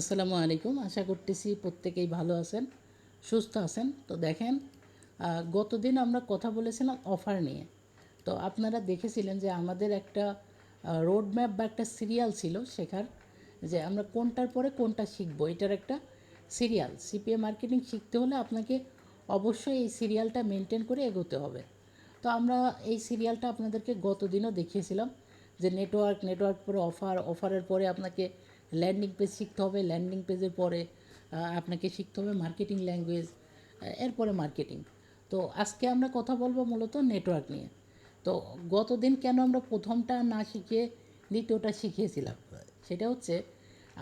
আসসালামু আলাইকুম। আশা করতেছি প্রত্যেকেই ভালো আছেন, সুস্থ আছেন। তো দেখেন, গতদিন আমরা কথা বলেছিলাম অফার নিয়ে। তো আপনারা দেখেছিলেন যে আমাদের একটা রোড ম্যাপ বা একটা সিরিয়াল ছিল শেখার, যে আমরা কোনটার পরে কোনটা শিখবো, এটার একটা সিরিয়াল। সিপিএ মার্কেটিং শিখতে হলে আপনাকে অবশ্যই এই সিরিয়ালটা মেনটেন করে এগোতে হবে। তো আমরা এই সিরিয়ালটা আপনাদেরকে গতদিনও দেখিয়েছিলাম যে নেটওয়ার্ক পরে অফার, অফারের পরে আপনাকে ল্যান্ডিং পেজ শিখতে হবে, ল্যান্ডিং পেজের পরে আপনাকে শিখতে হবে মার্কেটিং ল্যাঙ্গুয়েজ, এরপরে মার্কেটিং। তো আজকে আমরা কথা বলবো মূলত নেটওয়ার্ক নিয়ে। তো গতদিন কেন আমরা প্রথমটা না শিখিয়ে দ্বিতীয়টা শিখিয়েছিলাম, সেটা হচ্ছে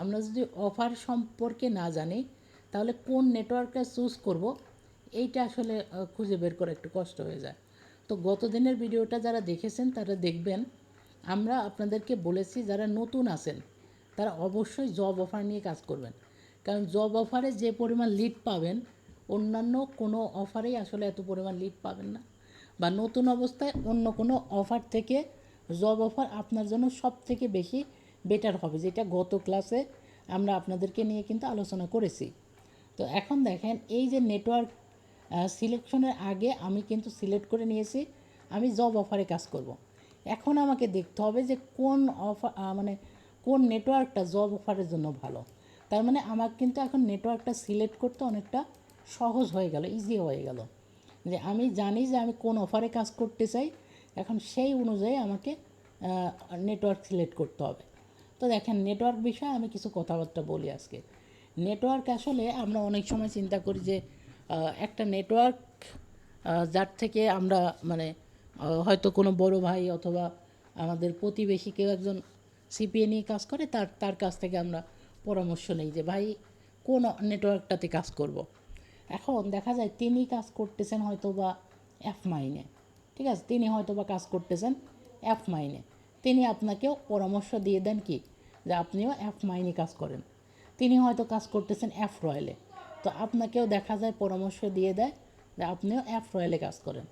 আমরা যদি অফার সম্পর্কে না জানি তাহলে কোন নেটওয়ার্কটা চুজ করব এইটা আসলে খুঁজে বের করা একটু কষ্ট হয়ে যায়। তো গত দিনের ভিডিওটা যারা দেখেছেন তারা দেখবেন আমরা আপনাদেরকে বলেছি যারা নতুন আছেন তারা অবশ্যই জব অফার নিয়ে কাজ করবেন। কারণ জব অফারে যে পরিমাণ লিড পাবেন অন্যান্য কোনো অফারেই আসলে এত পরিমাণ লিড পাবেন না, বা নতুন অবস্থায় অন্য কোনো অফার থেকে জব অফার আপনার জন্য সব থেকে বেশি বেটার হবে, যেটা গত ক্লাসে আমরা আপনাদেরকে নিয়ে কিন্তু আলোচনা করেছি। তো এখন দেখেন, এই যে নেটওয়ার্ক সিলেকশনের আগে আমি কিন্তু সিলেক্ট করে নিয়েছি আমি জব অফারে কাজ করব। এখন আমাকে দেখতে হবে যে কোন অফার মানে কোন নেটওয়ার্কটা জব অফারের জন্য ভালো। তার মানে আমার কিন্তু এখন নেটওয়ার্কটা সিলেক্ট করতে অনেকটা সহজ হয়ে গেল, ইজি হয়ে গেল, যে আমি জানি যে আমি কোন অফারে কাজ করতে চাই। এখন সেই অনুযায়ী আমাকে নেটওয়ার্ক সিলেক্ট করতে হবে। তো দেখেন, নেটওয়ার্ক বিষয়ে আমি কিছু কথাবার্তা বলি আজকে। নেটওয়ার্ক আসলে আমরা অনেক সময় চিন্তা করি যে একটা নেটওয়ার্ক যার থেকে আমরা মানে হয়তো কোনো বড় ভাই অথবা আমাদের প্রতিবেশী কেউ একজন সিপিএ নিয়ে কাজ করে, তার তার কাছ থেকে আমরা পরামর্শ নেই যে ভাই কোন নেটওয়ার্কটাতে কাজ করব। এখন দেখা যায় তিনি কাজ করতেছেন হয়তো বা এফ মাইনে, ঠিক আছে, তিনি হয়তো বা কাজ করতেছেন এফ মাইনে, তিনি আপনাকেও পরামর্শ দিয়ে দেন কি যে আপনিও এফ মাইনে কাজ করেন। তিনি হয়তো কাজ করতেছেন এফ রয়্যালে, তো আপনাকেও দেখা যায় পরামর্শ দিয়ে দেয় যে আপনিও এফ রয়্যালে কাজ করেন।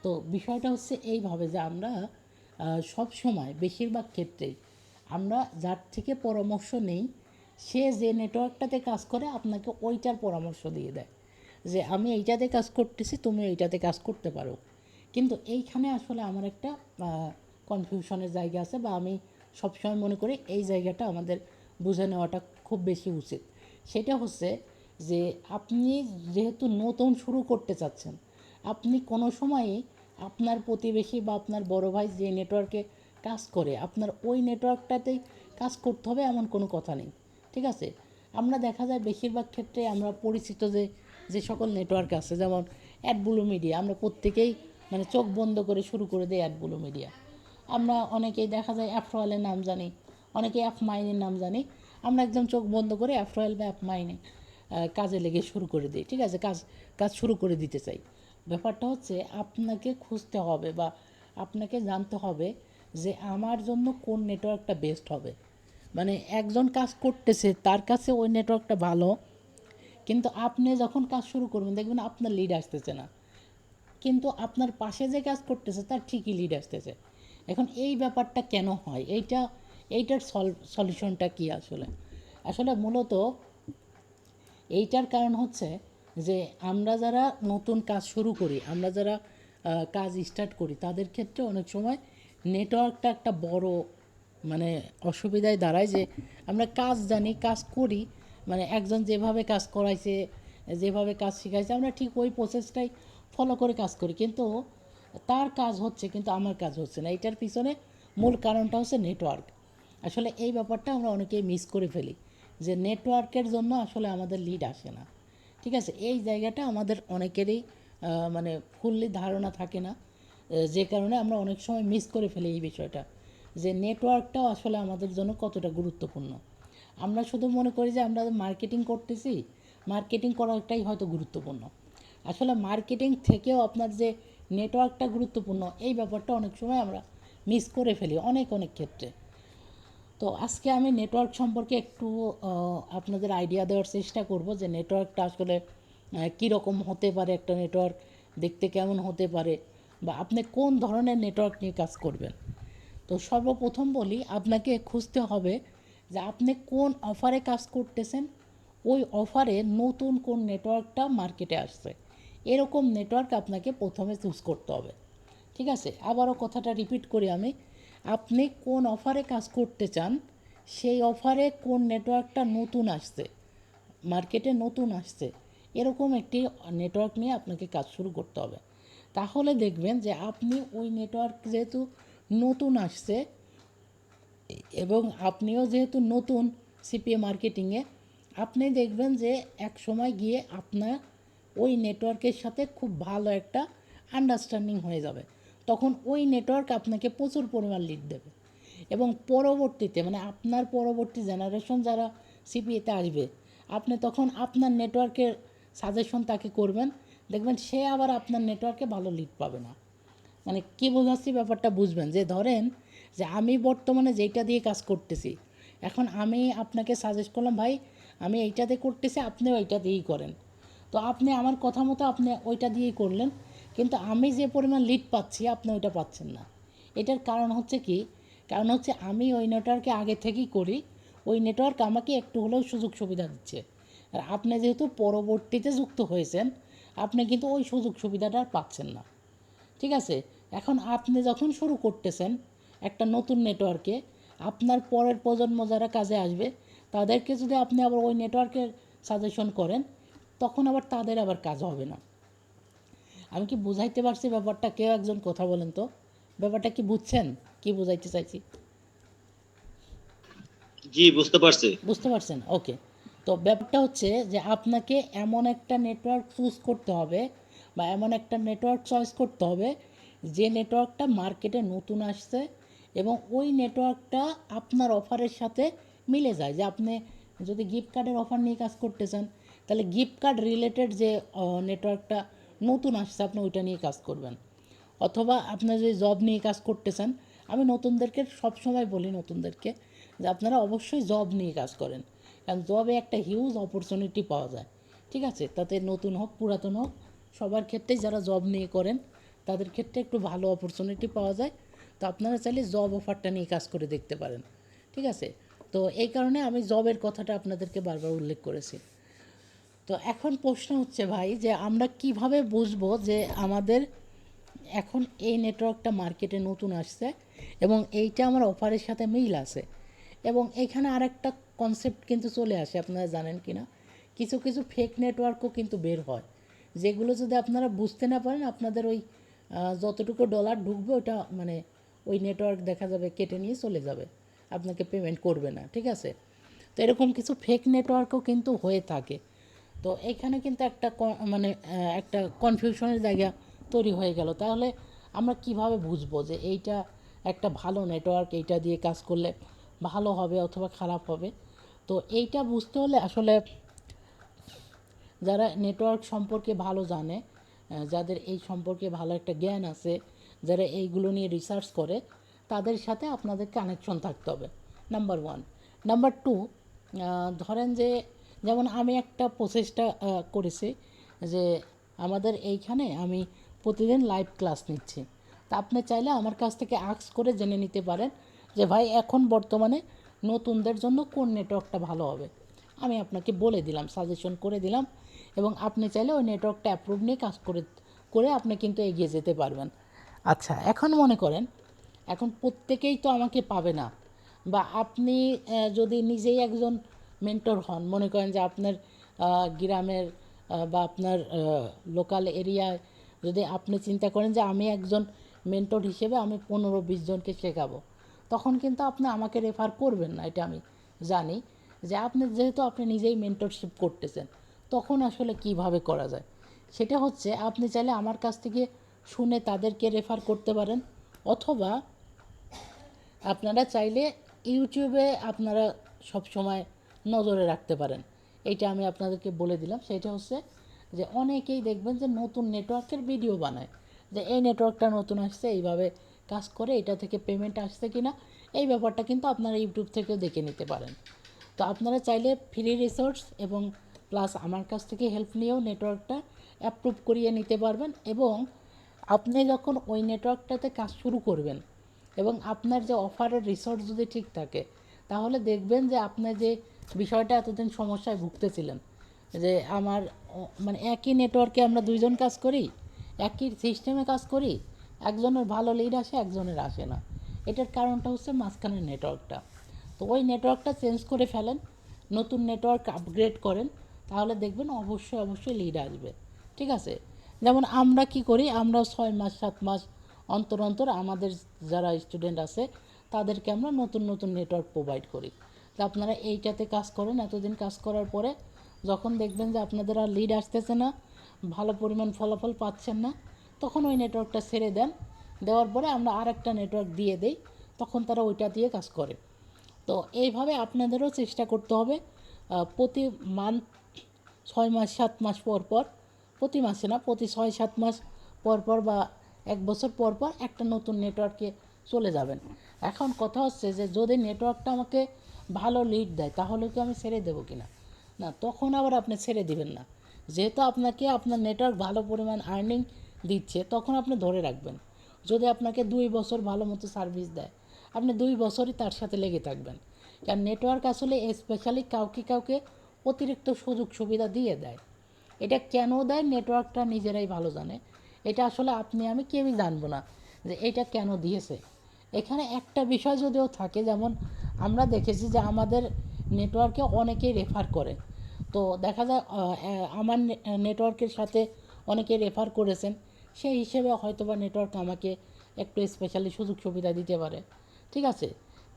তো বিষয়টা হচ্ছে এইভাবে যে আমরা সব সময় বেশিরভাগ ক্ষেত্রেই আমরা যার থেকে পরামর্শ নেই সে যে নেটওয়ার্কটাতে কাজ করে আপনাকে ওইটার পরামর্শ দিয়ে দেয় যে আমি এইটাতে কাজ করতেছি, তুমি এইটাতে কাজ করতে পারো। কিন্তু এইখানে আসলে আমার একটা কনফিউশনের জায়গা আছে, বা আমি সবসময় মনে করি এই জায়গাটা আমাদের বুঝে নেওয়াটা খুব বেশি উচিত। সেটা হচ্ছে যে আপনি যেহেতু নতুন শুরু করতে চাচ্ছেন, আপনি কোনো সময়ই আপনার প্রতিবেশী বা আপনার বড় ভাই যে নেটওয়ার্কে কাজ করে আপনার ওই নেটওয়ার্কটাতেই কাজ করতে হবে এমন কোনো কথা নেই, ঠিক আছে। আমরা দেখা যায় বেশিরভাগ ক্ষেত্রে আমরা পরিচিত যে যে সকল নেটওয়ার্ক আছে, যেমন অ্যাডব্লু মিডিয়া, আমরা প্রত্যেকেই মানে চোখ বন্ধ করে শুরু করে দিই অ্যাডব্লু মিডিয়া। আমরা অনেকেই দেখা যায় অ্যাপ রয়্যালের নাম জানি, অনেকে অ্যাপ মাইনের নাম জানি। আমরা একদম চোখ বন্ধ করে অ্যাপ রয়্যাল বা অ্যাপ মাইনে কাজে লেগে শুরু করে দিই, ঠিক আছে, কাজ কাজ শুরু করে দিতে চাই। ব্যাপারটা হচ্ছে আপনাকে খুঁজতে হবে বা আপনাকে জানতে হবে যে আমার জন্য কোন নেটওয়ার্কটা বেস্ট হবে। মানে একজন কাজ করতেছে তার কাছে ওই নেটওয়ার্কটা ভালো, কিন্তু আপনি যখন কাজ শুরু করবেন দেখবেন আপনার লিড আসতেছে না, কিন্তু আপনার পাশে যে কাজ করতেছে তার ঠিকই লিড আসতেছে। এখন এই ব্যাপারটা কেন হয়, এইটার সলিউশনটা কি আসলে? আসলে মূলত এইটার কারণ হচ্ছে যে আমরা যারা নতুন কাজ শুরু করি, আমরা যারা কাজ স্টার্ট করি, তাদের ক্ষেত্রে অনেক সময় নেটওয়ার্কটা একটা বড় মানে অসুবিধায় দাঁড়ায়। যে আমরা কাজ জানি, কাজ করি, মানে একজন যেভাবে কাজ করাইছে, যেভাবে কাজ শিখাইছে আমরা ঠিক ওই প্রসেসটাই ফলো করে কাজ করি, কিন্তু তার কাজ হচ্ছে কিন্তু আমার কাজ হচ্ছে না। এটার পিছনে মূল কারণটা হচ্ছে নেটওয়ার্ক। আসলে এই ব্যাপারটা আমরা অনেকেই মিস করে ফেলি, যে নেটওয়ার্কের জন্য আসলে আমাদের লিড আসে না, ঠিক আছে। এই জায়গাটা আমাদের অনেকেরই মানে ফুললি ধারণা থাকে না, যে কারণে আমরা অনেক সময় মিস করে ফেলি এই বিষয়টা, যে নেটওয়ার্কটাও আসলে আমাদের জন্য কতটা গুরুত্বপূর্ণ। আমরা শুধু মনে করি যে আমরা মার্কেটিং করতেছি, মার্কেটিং করাটাই হয়তো গুরুত্বপূর্ণ। আসলে মার্কেটিং থেকেও আপনার যে নেটওয়ার্কটা গুরুত্বপূর্ণ, এই ব্যাপারটা অনেক সময় আমরা মিস করে ফেলি অনেক অনেক ক্ষেত্রে। তো আজকে আমি নেটওয়ার্ক সম্পর্কে একটু আপনাদের আইডিয়া দেওয়ার চেষ্টা করব যে নেটওয়ার্কটা আসলে কীরকম হতে পারে, একটা নেটওয়ার্ক দেখতে কেমন হতে পারে, বা আপনি কোন ধরনের নেটওয়ার্ক নিয়ে কাজ করবেন। তো সর্বপ্রথম বলি, আপনাকে খুঁজতে হবে যে আপনি কোন অফারে কাজ করতেছেন, ওই অফারে নতুন কোন নেটওয়ার্কটা মার্কেটে আসছে, এরকম নেটওয়ার্ক আপনাকে প্রথমে চুজ করতে হবে। ঠিক আছে, আবারও কথাটা রিপিট করি আমি, আপনি কোন অফারে কাজ করতে চান, সেই অফারে কোন নেটওয়ার্কটা নতুন আসছে, মার্কেটে নতুন আসছে, এরকম একটি নেটওয়ার্ক নিয়ে আপনাকে কাজ শুরু করতে হবে। তাহলে দেখবেন যে আপনি ওই নেটওয়ার্ক যেহেতু নতুন আসছে এবং আপনিও যেহেতু নতুন সিপিএ মার্কেটিংয়ে, আপনি দেখবেন যে এক সময় গিয়ে আপনার ওই নেটওয়ার্কের সাথে খুব ভালো একটা আন্ডারস্ট্যান্ডিং হয়ে যাবে। তখন ওই নেটওয়ার্ক আপনাকে প্রচুর পরিমাণ লিড দেবে এবং পরবর্তীতে মানে আপনার পরবর্তী জেনারেশন যারা সিপিএতে আসবে, আপনি তখন আপনার নেটওয়ার্কের সাজেশন তাকে করবেন, দেখবেন সে আবার আপনার নেটওয়ার্কে ভালো লিড পাবে না। মানে কী বোঝাচ্ছি ব্যাপারটা বুঝবেন, যে ধরেন যে আমি বর্তমানে যেইটা দিয়ে কাজ করতেছি, এখন আমি আপনাকে সাজেস্ট করলাম ভাই আমি এইটাতে করতেছি, আপনিও এইটা দিয়েই করেন। তো আপনি আমার কথা মতো আপনি ওইটা দিয়েই করলেন, কিন্তু আমি যে পরিমাণ লিড পাচ্ছি আপনি ওইটা পাচ্ছেন না। এটার কারণ হচ্ছে কি, কারণ হচ্ছে আমি ওই নেটওয়ার্কে আগে থেকেই করি, ওই নেটওয়ার্ক আমাকে একটু হলেও সুযোগ সুবিধা দিচ্ছে। আর আপনি যেহেতু পরবর্তীতে যুক্ত হয়েছেন, আপনি কিন্তু ওই সুযোগ সুবিধাটা আর পাচ্ছেন না। ঠিক আছে, এখন আপনি যখন শুরু করতেছেন একটা নতুন নেটওয়ার্কে, আপনার পরের প্রজন্ম যারা কাজে আসবে তাদেরকে যদি আপনি আবার ওই নেটওয়ার্কের সাজেশন করেন, তখন আবার তাদের আবার কাজ হবে না। আমি কি বুঝাইতে পারছি ব্যাপারটা? কেউ একজন কথা বলেন তো, ব্যাপারটা কি বুঝছেন, কি বুঝাইতে চাইছি? জি, বুঝতে পারছি। বুঝতে পারছেন? ওকে। তো ব্যাপারটা হচ্ছে যে আপনাকে এমন একটা নেটওয়ার্ক চুজ করতে হবে বা এমন একটা নেটওয়ার্ক চয়েস করতে হবে যে নেটওয়ার্কটা মার্কেটে নতুন আসছে এবং ওই নেটওয়ার্কটা আপনার অফারের সাথে মিলে যায়। যে আপনি যদি গিফট কার্ডের অফার নিয়ে কাজ করতে চান, তাহলে গিফট কার্ড রিলেটেড যে নেটওয়ার্কটা নতুন আসছে আপনি ওইটা নিয়ে কাজ করবেন। অথবা আপনি যদি জব নিয়ে কাজ করতে চান, আমি নতুনদেরকে সবসময় বলি নতুনদেরকে যে আপনারা অবশ্যই জব নিয়ে কাজ করেন, কারণ জবে একটা হিউজ অপরচুনিটি পাওয়া যায়। ঠিক আছে, তাতে নতুন হোক পুরাতন হোক, সবার ক্ষেত্রেই যারা জব নিয়ে করেন তাদের ক্ষেত্রে একটু ভালো অপরচুনিটি পাওয়া যায়। তো আপনারা চাইলে জব অফারটা নিয়ে কাজ করে দেখতে পারেন। ঠিক আছে, তো এই কারণে আমি জবের কথাটা আপনাদেরকে বারবার উল্লেখ করেছি। তো এখন প্রশ্ন হচ্ছে ভাই, যে আমরা কিভাবে বুঝবো যে আমাদের এখন এই নেটওয়ার্কটা মার্কেটে নতুন আসছে এবং এইটা আমার অফারের সাথে মিল আছে? এবং এখানে আরেকটা কনসেপ্ট কিন্তু চলে আসে, আপনারা জানেন কি না, কিছু কিছু ফেক নেটওয়ার্কও কিন্তু বের হয়, যেগুলো যদি আপনারা বুঝতে না পারেন আপনাদের ওই যতটুকু ডলার ঢুকবে ওটা মানে ওই নেটওয়ার্ক দেখা যাবে কেটে নিয়ে চলে যাবে, আপনাকে পেমেন্ট করবে না। ঠিক আছে, তো এরকম কিছু ফেক নেটওয়ার্কও কিন্তু হয়ে থাকে। তো এখানে কিন্তু একটা মানে একটা কনফিউশনের জায়গা তৈরি হয়ে গেল। তাহলে আমরা কিভাবে বুঝবো যে এইটা একটা ভালো নেটওয়ার্ক, এইটা দিয়ে কাজ করলে ভালো হবে অথবা খারাপ হবে? তো এইটা বুঝতে হলে আসলে যারা নেটওয়ার্ক সম্পর্কে ভালো জানে, যাদের এই সম্পর্কে ভালো একটা জ্ঞান আছে, যারা এইগুলো নিয়ে রিসার্চ করে, তাদের সাথে আপনাদের কানেকশন থাকতে হবে, নাম্বার ওয়ান। নাম্বার টু, ধরেন যে যেমন আমি একটা প্রচেষ্টা করেছি যে আমাদের এইখানে আমি প্রতিদিন লাইভ ক্লাস নিচ্ছি। তা আপনি চাইলে আমার কাছ থেকে আস্ক করে জেনে নিতে পারেন যে ভাই এখন বর্তমানে নতুনদের জন্য কোন নেটওয়ার্কটা ভালো হবে। আমি আপনাকে বলে দিলাম, সাজেশন করে দিলাম, এবং আপনি চাইলে ওই নেটওয়ার্কটা অ্যাপ্রুভ নিয়ে কাজ করে করে আপনি কিন্তু এগিয়ে যেতে পারবেন। আচ্ছা, এখন মনে করেন এখন প্রত্যেকেই তো আমাকে পাবে না, বা আপনি যদি নিজেই একজন মেন্টর হন, মনে করেন যে আপনার গ্রামের বা আপনার লোকাল এরিয়ায় যদি আপনি চিন্তা করেন যে আমি একজন মেন্টর হিসেবে আমি 15-20 জনকে শেখাবো, তখন কিন্তু আপনি আমাকে রেফার করবেন না, এটা আমি জানি। যে আপনি যেহেতু আপনি নিজেই মেন্টরশিপ করতেছেন, তখন আসলে কিভাবে করা যায় সেটা হচ্ছে আপনি চাইলে আমার কাছ থেকে শুনে তাদেরকে রেফার করতে পারেন, অথবা আপনারা চাইলে ইউটিউবে আপনারা সব সময় নজরে রাখতে পারেন। এইটা আমি আপনাদেরকে বলে দিলাম। সেটা হচ্ছে যে অনেকেই দেখবেন যে নতুন নেটওয়ার্কের ভিডিও বানায়, যে এই নেটওয়ার্কটা নতুন আসছে, এইভাবে কাজ করে, এটা থেকে পেমেন্ট আসছে কি না, এই ব্যাপারটা কিন্তু আপনারা ইউটিউব থেকেও দেখে নিতে পারেন। তো আপনারা চাইলে ফ্রি রিসোর্স এবং প্লাস আমার কাছ থেকে হেল্প নিয়েও নেটওয়ার্কটা অ্যাপ্রুভ করিয়ে নিতে পারবেন। এবং আপনি যখন ওই নেটওয়ার্কটাতে কাজ শুরু করবেন এবং আপনার যে অফারের রিসোর্স যদি ঠিক থাকে, তাহলে দেখবেন যে আপনি যে বিষয়টা এতদিন সমস্যায় ভুগতেছিলেন, যে আমার মানে একই নেটওয়ার্কে আমরা দুইজন কাজ করি, একই সিস্টেমে কাজ করি, একজনের ভালো লিড আসে, একজনের আসে না। এটার কারণটা হচ্ছে মাঝখানের নেটওয়ার্কটা। তো ওই নেটওয়ার্কটা চেঞ্জ করে ফেলেন, নতুন নেটওয়ার্ক আপগ্রেড করেন, তাহলে দেখবেন অবশ্যই অবশ্যই লিড আসবে। ঠিক আছে? যেমন আমরা কি করি, আমরা 6 মাস 7 মাস অন্তর অন্তর আমাদের যারা স্টুডেন্ট আছে তাদেরকে আমরা নতুন নতুন নেটওয়ার্ক প্রোভাইড করি। তো আপনারা এইটাতে কাজ করেন, এতদিন কাজ করার পরে যখন দেখবেন যে আপনাদের আর লিড আসতেছে না, ভালো পরিমাণ ফলাফল পাচ্ছেন না, তখন ওই নেটওয়ার্কটা ছেড়ে দেন। দেওয়ার পরে আমরা আর একটা নেটওয়ার্ক দিয়ে দেই, তখন তারা ওইটা দিয়ে কাজ করে। তো এইভাবে আপনাদেরও চেষ্টা করতে হবে প্রতি মান্থ 6 মাস 7 মাস পর পর, প্রতি মাসে না, প্রতি 6-7 মাস পর পর বা 1 বছর পর পর একটা নতুন নেটওয়ার্কে চলে যাবেন। এখন কথা হচ্ছে যে যদি নেটওয়ার্কটা আমাকে ভালো লিড দেয় তাহলে কি আমি ছেড়ে দেবো কিনা? না, তখন আবার আপনি ছেড়ে দিবেন না। যেহেতু আপনাকে আপনার নেটওয়ার্ক ভালো পরিমাণ আর্নিং দিচ্ছে, তখন আপনি ধরে রাখবেন। যদি আপনাকে 2 বছর ভালো মতো সার্ভিস দেয়, আপনি 2 বছরই তার সাথে লেগে থাকবেন। কারণ নেটওয়ার্ক আসলে স্পেশালি কাউকে কাউকে অতিরিক্ত সুযোগ সুবিধা দিয়ে দেয়। এটা কেন দেয় নেটওয়ার্কটা নিজেরাই ভালো জানে। এটা আসলে আপনি আমি কেউই জানবো না যে এটা কেন দিয়েছে। এখানে একটা বিষয় যদিও থাকে, যেমন আমরা দেখেছি যে আমাদের নেটওয়ার্কে অনেকেই রেফার করে। তো দেখা যায় আমার নেটওয়ার্কের সাথে অনেকে রেফার করেছেন, সেই হিসেবে হয়তোবা নেটওয়ার্ক আমাকে একটু স্পেশালি সুযোগ সুবিধা দিতে পারে। ঠিক আছে?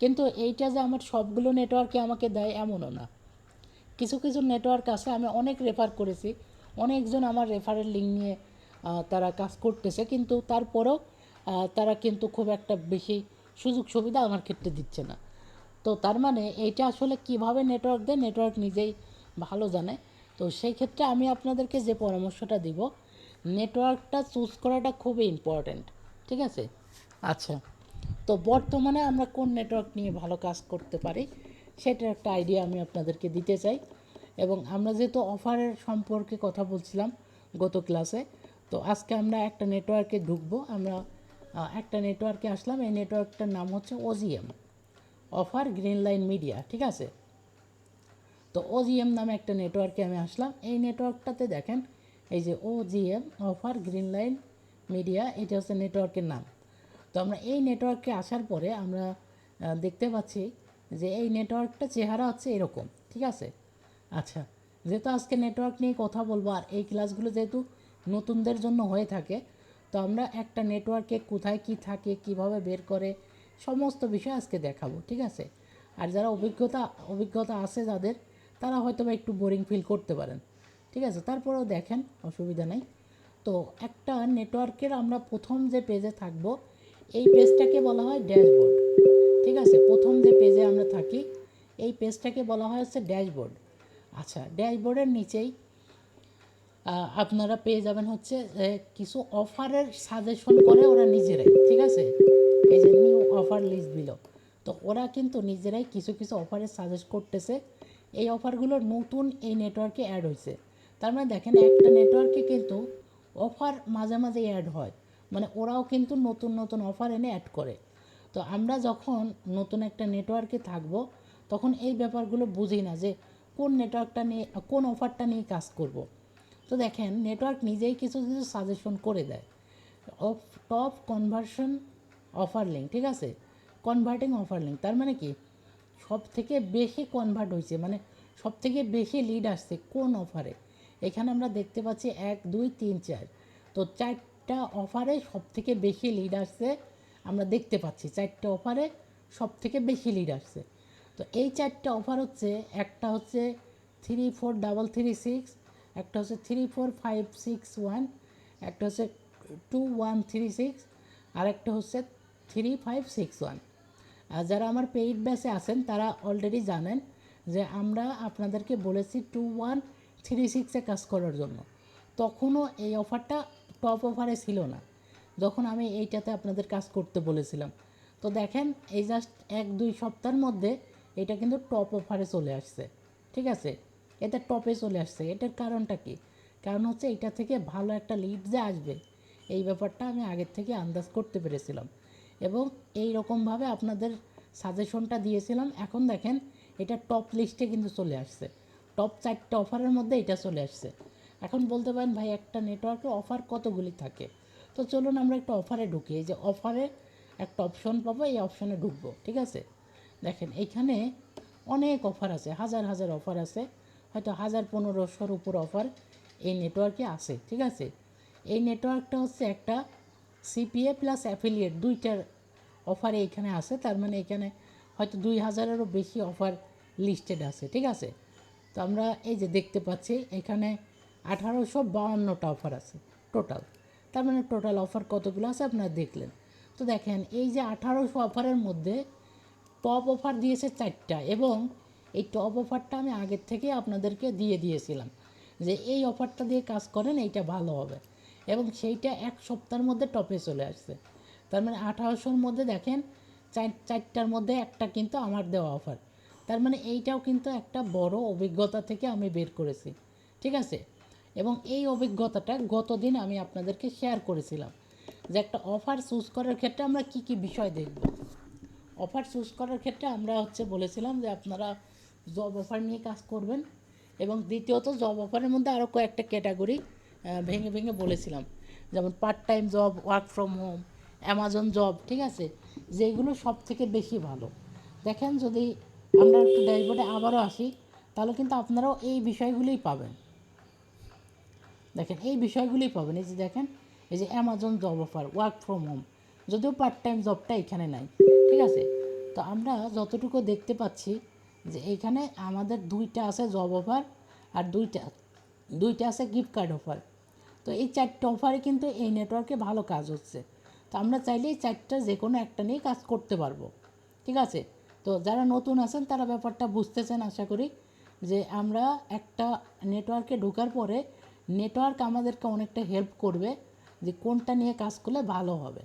কিন্তু এইটা যে আমার সবগুলো নেটওয়ার্কে আমাকে দেয় এমনও না। কিছু কিছু নেটওয়ার্ক আছে, আমি অনেক রেফার করেছি, অনেকজন আমার রেফারের লিঙ্ক নিয়ে তারা কাজ করতেছে, কিন্তু তারপরেও তারা কিন্তু খুব একটা বেশি সুযোগ সুবিধা আমার ক্ষেত্রে দিচ্ছে না। তো তার মানে এইটা আসলে কিভাবে নেটওয়ার্ক দেয় নেটওয়ার্ক নিজেই ভালো জানে। তো সেই ক্ষেত্রে আমি আপনাদেরকে যে পরামর্শটা দিব, নেটওয়ার্কটা চুজ করাটা খুবই ইম্পর্ট্যান্ট। ঠিক আছে? আচ্ছা, তো বর্তমানে আমরা কোন নেটওয়ার্ক নিয়ে ভালো কাজ করতে পারি সেটার একটা আইডিয়া আমি আপনাদেরকে দিতে চাই। এবং আমরা যেহেতু অফারের সম্পর্কে কথা বলছিলাম গত ক্লাসে, তো আজকে আমরা একটা নেটওয়ার্কে ঢুকবো। আমরা একটা নেটওয়ার্কে আসলাম, এই নেটওয়ার্কটার নাম হচ্ছে ওজিএম, অফার গ্রিন লাইন মিডিয়া। ঠিক আছে? তো ওজিএম নামে একটা নেটওয়ার্কে আমি আসলাম। এই নেটওয়ার্কটাতে দেখেন, এই যে ওজিএম, অফার গ্রিন লাইন মিডিয়া, এটা হচ্ছে নেটওয়ার্কের নাম। তো আমরা এই নেটওয়ার্কে আসার পরে আমরা দেখতে পাচ্ছি যে এই নেটওয়ার্কটা চেহারা হচ্ছে এরকম। ঠিক আছে? আচ্ছা, যেহেতু আজকে নেটওয়ার্ক নিয়ে কথা বলবো আর এই ক্লাসগুলো যেহেতু নতুনদের জন্য হয়ে থাকে, তো আমরা একটা নেটওয়ার্কে কোথায় কি থাকে, কিভাবে বের করে, সমস্ত বিষয় আজকে দেখাবো। ঠিক আছে? আর যারা অভিজ্ঞতা আছে যাদের, তারা হয়তো বা একটু বোরিং ফিল করতে পারেন। ঠিক আছে? তারপরেও দেখেন, অসুবিধা নেই। তো একটা নেটওয়ার্কের আমরা প্রথম যে পেজে থাকব, এই পেজটাকে বলা হয় ড্যাশবোর্ড। ঠিক আছে? প্রথম যে পেজে আমরা থাকি, এই পেজটাকে বলা হয় হচ্ছে ড্যাশবোর্ড। আচ্ছা, ড্যাশবোর্ডের নিচেই আপনারা পেয়ে যাবেন হচ্ছে কিছু অফারের সাজেশন করে ওরা নিজেরাই। ঠিক আছে? এই যে নিউ অফার লিস্ট দিল, তো ওরা কিন্তু নিজেরাই কিছু কিছু অফারের সাজেস্ট করতেছে। এই অফারগুলো নতুন এই নেটওয়ার্কে অ্যাড হয়েছে। তার মানে দেখেন, একটা নেটওয়ার্কে কিন্তু অফার মাঝে মাঝে অ্যাড হয়, মানে ওরাও কিন্তু নতুন নতুন অফার এনে অ্যাড করে। তো আমরা যখন নতুন একটা নেটওয়ার্কে থাকব, তখন এই ব্যাপারগুলো বুঝি না যে কোন নেটওয়ার্কটা নিয়ে, কোন অফারটা নিয়ে কাজ করব। তো দেখেন, নেটওয়ার্ক নিজেই কিছু কিছু সাজেশন করে দেয়। Of top conversion offer link. ঠিক আছে? কনভার্টিং অফার লিঙ্ক, তার মানে কি সব থেকে বেশি কনভার্ট হয়েছে, মানে সব থেকে বেশি লিড আসছে কোন অফারে। এখানে আমরা দেখতে পাচ্ছি 1 2 3 4, তো 4টা অফারে সব থেকে বেশি লিড আসছে। আমরা দেখতে পাচ্ছি 4টা অফারে সব থেকে বেশি লিড আসছে। তো এই 4টা অফার হচ্ছে, একটা হচ্ছে 34336, একটা হচ্ছে 34561, একটা হচ্ছে 2136, আর একটা হচ্ছে 3561। আর যারা আমার পেইড ব্যাচে আছেন তারা অলরেডি জানেন যে আমরা আপনাদেরকে বলেছি 2136-এ কাজ করার জন্য। তখনও এই অফারটা টপ অফারে ছিল না যখন আমি এইটাতে আপনাদের কাজ করতে বলেছিলাম। তো দেখেন, এই জাস্ট 1-2 সপ্তাহের মধ্যে এটা কিন্তু টপ অফারে চলে আসছে। ঠিক আছে? এটা টপে চলে আসছে। এটার কারণটা কি? কারণ হচ্ছে এটা থেকে ভালো একটা লিড যে আসবে, এই ব্যাপারটা আমি আগের থেকে আন্দাজ করতে পেরেছিলাম। এবং এই রকমভাবে আপনাদের সাজেশনটা দিয়েছিলাম। এখন দেখেন এটা টপ লিস্টে কিন্তু চলে আসছে, টপ 4টা অফারের মধ্যে এটা চলে আসছে। এখন বলতে পারেন ভাই একটা নেটওয়ার্কে অফার কতগুলি থাকে, তো চলুন আমরা একটা অফারে ঢুকি। এই যে অফারে একটা অপশন পাবো, এই অপশানে ঢুকবো, ঠিক আছে। দেখেন এইখানে অনেক অফার আছে, হাজার হাজার অফার আছে, হয়তো 1500-র উপর অফার এই নেটওয়ার্কে আছে, ঠিক আছে। এই নেটওয়ার্কটা হচ্ছে একটা সিপিএ প্লাস অ্যাফিলিয়েট দুইটার অফার এইখানে আছে, তার মানে এখানে হয়তো 2000-এরও বেশি অফার লিস্টেড আছে, ঠিক আছে। তো আমরা এই যে দেখতে পাচ্ছি এখানে 1852টা অফার আছে টোটাল, তার মানে টোটাল অফার কতগুলো আছে আপনারা দেখলেন। তো দেখেন এই যে 1800 অফারের মধ্যে টপ অফার দিয়েছে 4টা, এবং এই টপ অফারটা আমি আগের থেকে আপনাদেরকে দিয়ে দিয়েছিলাম যে এই অফারটা দিয়ে কাজ করেন, এইটা ভালো হবে, এবং সেইটা এক সপ্তাহের মধ্যে টপে চলে আসছে। তার মানে 1800-র মধ্যে দেখেন 4টার মধ্যে একটা কিন্তু আমার দেওয়া অফার, তার মানে এইটাও কিন্তু একটা বড় অভিজ্ঞতা থেকে আমি বের করেছি, ঠিক আছে। এবং এই অভিজ্ঞতাটা গতদিন আমি আপনাদেরকে শেয়ার করেছিলাম যে একটা অফার চুজ করার ক্ষেত্রে আমরা কি কি বিষয় দেখব। অফার চুজ করার ক্ষেত্রে আমরা বলেছিলাম যে আপনারা জব অফার নিয়ে কাজ করবেন, এবং দ্বিতীয়ত জব অফারের মধ্যে আরও কয়েকটা ক্যাটাগরি ভেঙে ভেঙে বলেছিলাম, যেমন part time job, work from home, Amazon job, ঠিক আছে, যেগুলো সব থেকে বেশি ভালো। দেখেন যদি আমরা একটু ড্যাশবোর্ডে আবারও আসি, তাহলে কিন্তু আপনারাও এই বিষয়গুলোই পাবেন। দেখেন এই বিষয়গুলোই পাবেন, এই যে দেখেন এই যে Amazon job offer, work from home, যদিও পার্ট টাইম জবটা এখানে নাই, ঠিক আছে। তো আমরা যতটুকু দেখতে পাচ্ছি যে এইখানে আমাদের 2টা আছে জব অফার, আর দুইটা আছে গিফট কার্ড অফার। তো এই 4টা অফারে কিন্তু এই নেটওয়ার্কে ভালো কাজ হচ্ছে। তো আমরা চাইলে এই 4টা যে কোনো একটা নিয়ে কাজ করতে পারবো, ঠিক আছে। তো যারা নতুন আছেন তারা ব্যাপারটা বুঝতেছেন আশা করি, যে আমরা একটা নেটওয়ার্কে ঢোকার পরে নেটওয়ার্ক আমাদেরকে অনেকটা হেল্প করবে যে কোনটা নিয়ে কাজ করলে ভালো হবে।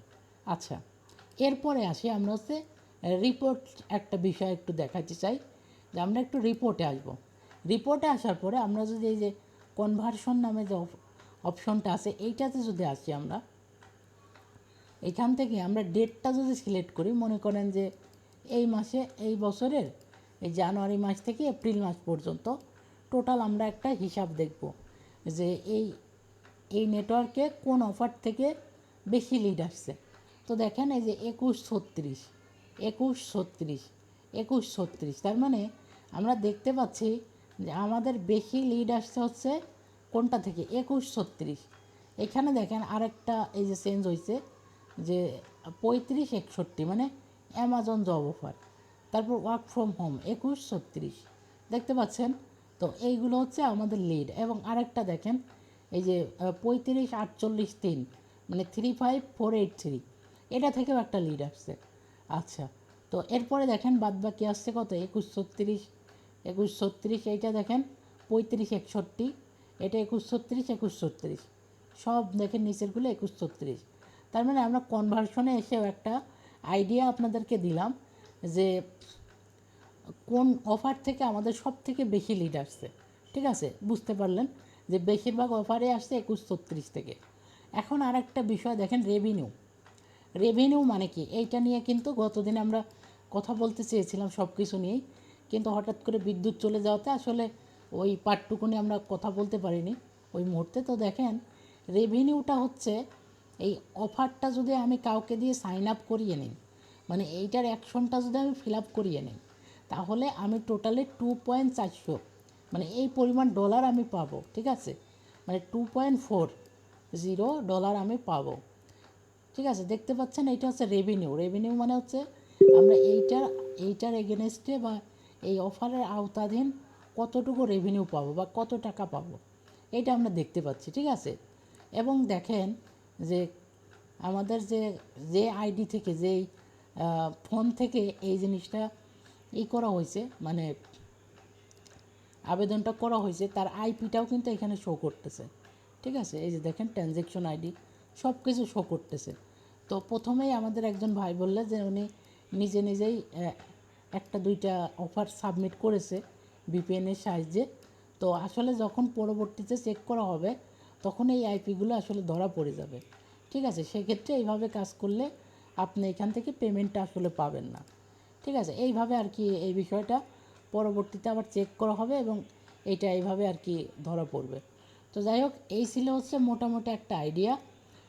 আচ্ছা, এরপরে আসি আমরা রিপোর্ট, একটা বিষয় একটু দেখাতে চাই যে আমরা একটু রিপোর্টে আসব। রিপোর্টে আসার পরে আমরা যদি এই যে কনভার্সন নামে যে অপশনটা আছে এইটাতে যদি আসি, আমরা এখান থেকে আমরা ডেটটা যদি সিলেক্ট করি, মনে করেন যে এই মাসে, এই বছরের এই জানুয়ারি মাস থেকে এপ্রিল মাস পর্যন্ত টোটাল আমরা একটা হিসাব দেখব যে এই নেটওয়ার্কে কোন অফার থেকে বেশি লিড আসছে। তো দেখেন এই যে 2136, 2136, 2136, তার মানে আমরা দেখতে পাচ্ছি যে আমাদের বেশি লিড আসছে কোনটা থেকে, 2136। এখানে দেখেন আরেকটা এই যে চেঞ্জ হয়েছে যে 3561, মানে অ্যামাজন জব অফার, তারপর ওয়ার্ক ফ্রম হোম 2136, দেখতে পাচ্ছেন। তো এইগুলো আমাদের লিড। এবং আরেকটা দেখেন এই যে 3548, মানে 35483, এটা থেকেও একটা লিড আসছে। আচ্ছা, তো এরপরে দেখেন বাদ বাকি আসছে কত, 2136, 2136, এইটা দেখেন 3561, এটা 2136, 2136, সব দেখেন নিচেরগুলো 2136। তার মানে আমরা কনভার্সনে এসেও একটা আইডিয়া আপনাদেরকে দিলাম যে কোন অফার থেকে আমাদের সব থেকে বেশি লিড আসছে, ঠিক আছে, বুঝতে পারলেন যে বেশিরভাগ অফারে আসছে 2136 থেকে। এখন আর একটা বিষয় দেখেন, রেভিনিউ। রেভিনিউ মানে কি, এইটা নিয়ে কিন্তু গতদিন আমরা কথা বলতে চেয়েছিলাম সব কিছু নিয়েই, কিন্তু হঠাৎ করে বিদ্যুৎ চলে যাওয়াতে আসলে ওই পার্টটুকুনি আমরা কথা বলতে পারিনি ওই মুহূর্তে। তো দেখেন রেভিনিউটা এই অফারটা যদি আমি কাউকে দিয়ে সাইন আপ করিয়ে নিই, মানে এইটার অ্যাকশনটা যদি আমি ফিল আপ করিয়ে নিই, তাহলে আমি টোটালি 2.400, মানে এই পরিমাণ ডলার আমি পাবো, ঠিক আছে, মানে $2.40 আমি পাবো, ঠিক আছে। দেখতে পাচ্ছেন এইটা রেভিনিউ। রেভিনিউ মানে আমরা এইটার এগেনস্টে বা এই অফারের আওতাধীন কতটুকু রেভিনিউ পাবো বা কত টাকা পাবো, এইটা আমরা দেখতে পাচ্ছি, ঠিক আছে। এবং দেখেন যে আমাদের যে আইডি থেকে, যেই ফোন থেকে এই জিনিসটা করা হয়েছে, মানে আবেদনটা করা হয়েছে, তার আইপিটাও কিন্তু এখানে শো করতেছে, ঠিক আছে। এই যে দেখেন ট্রানজ্যাকশন আইডি সব কিছু শো করতেছে। তো প্রথমেই আমাদের একজন ভাই বললে যে উনি নিজেই একটা দুইটা অফার সাবমিট করেছে ভিপিএনের সাহায্যে। তো আসলে যখন পরবর্তীতে চেক করা হবে তখন এই আইপিগুলো আসলে ধরা পড়ে যাবে, ঠিক আছে। সেক্ষেত্রে এইভাবে কাজ করলে আপনি এখান থেকে পেমেন্টটা আসলে পাবেন না, ঠিক আছে, এইভাবে আর কি এই বিষয়টা পরবর্তীতে আবার চেক করা হবে এবং এইটা এইভাবে আর কি ধরা পড়বে। তো যাই হোক, এই ছিল হচ্ছে মোটামুটি একটা আইডিয়া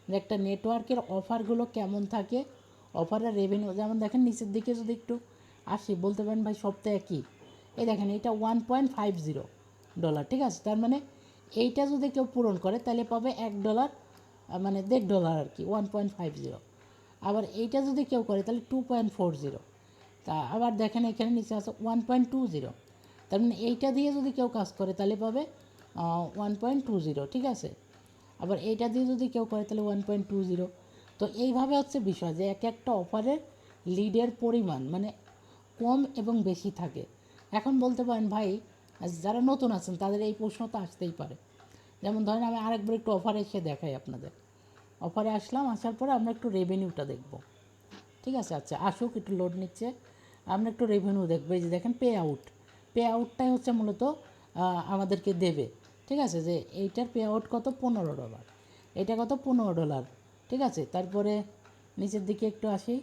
যে একটা নেটওয়ার্কের অফারগুলো কেমন থাকে, অফারের রেভিনিউ। যেমন দেখেন নিচের দিকে যদি একটু আসি, বলতে পারেন ভাই সপ্তাহে কি, এই দেখেন এটা $1.50, ঠিক আছে। তার মানে এইটা যদি কেউ পূরণ করে তাহলে পাবে $1, মানে $1.50 আর কি, 1.50। আবার এইটা যদি কেউ করে তাহলে 2.40। তা আবার দেখেন এখানে নিচে আছে 1.20। তার মানে এইটা দিয়ে যদি কেউ কাজ করে তাহলে পাবে 1.20, ঠিক আছে। আবার এইটা দিয়ে যদি কেউ করে তাহলে 1.20। তো এইভাবে হচ্ছে বিষয় যে এক একটা অফারের লিডের পরিমাণ মানে কম এবং বেশি থাকে। এখন বলতে পারেন ভাই, যারা নতুন আছেন তাদের এই প্রশ্ন তো আসতেই পারে। যেমন ধরেন আমি আরেকবার একটু অফারে এসে দেখাই আপনাদের। অফারে আসলাম, আসার পরে আমরা একটু রেভিনিউটা দেখব, ঠিক আছে। আচ্ছা আসুক, একটু লোড নিচ্ছে, আমরা একটু রেভিনিউ দেখবো। এই যে দেখেন পে আউটটাই হচ্ছে মূলত আমাদেরকে দেবে, ঠিক আছে। যে এইটার পে আউট কত, $15, এটা কত $15, ঠিক আছে। তারপরে নিচের দিকে একটু আসি।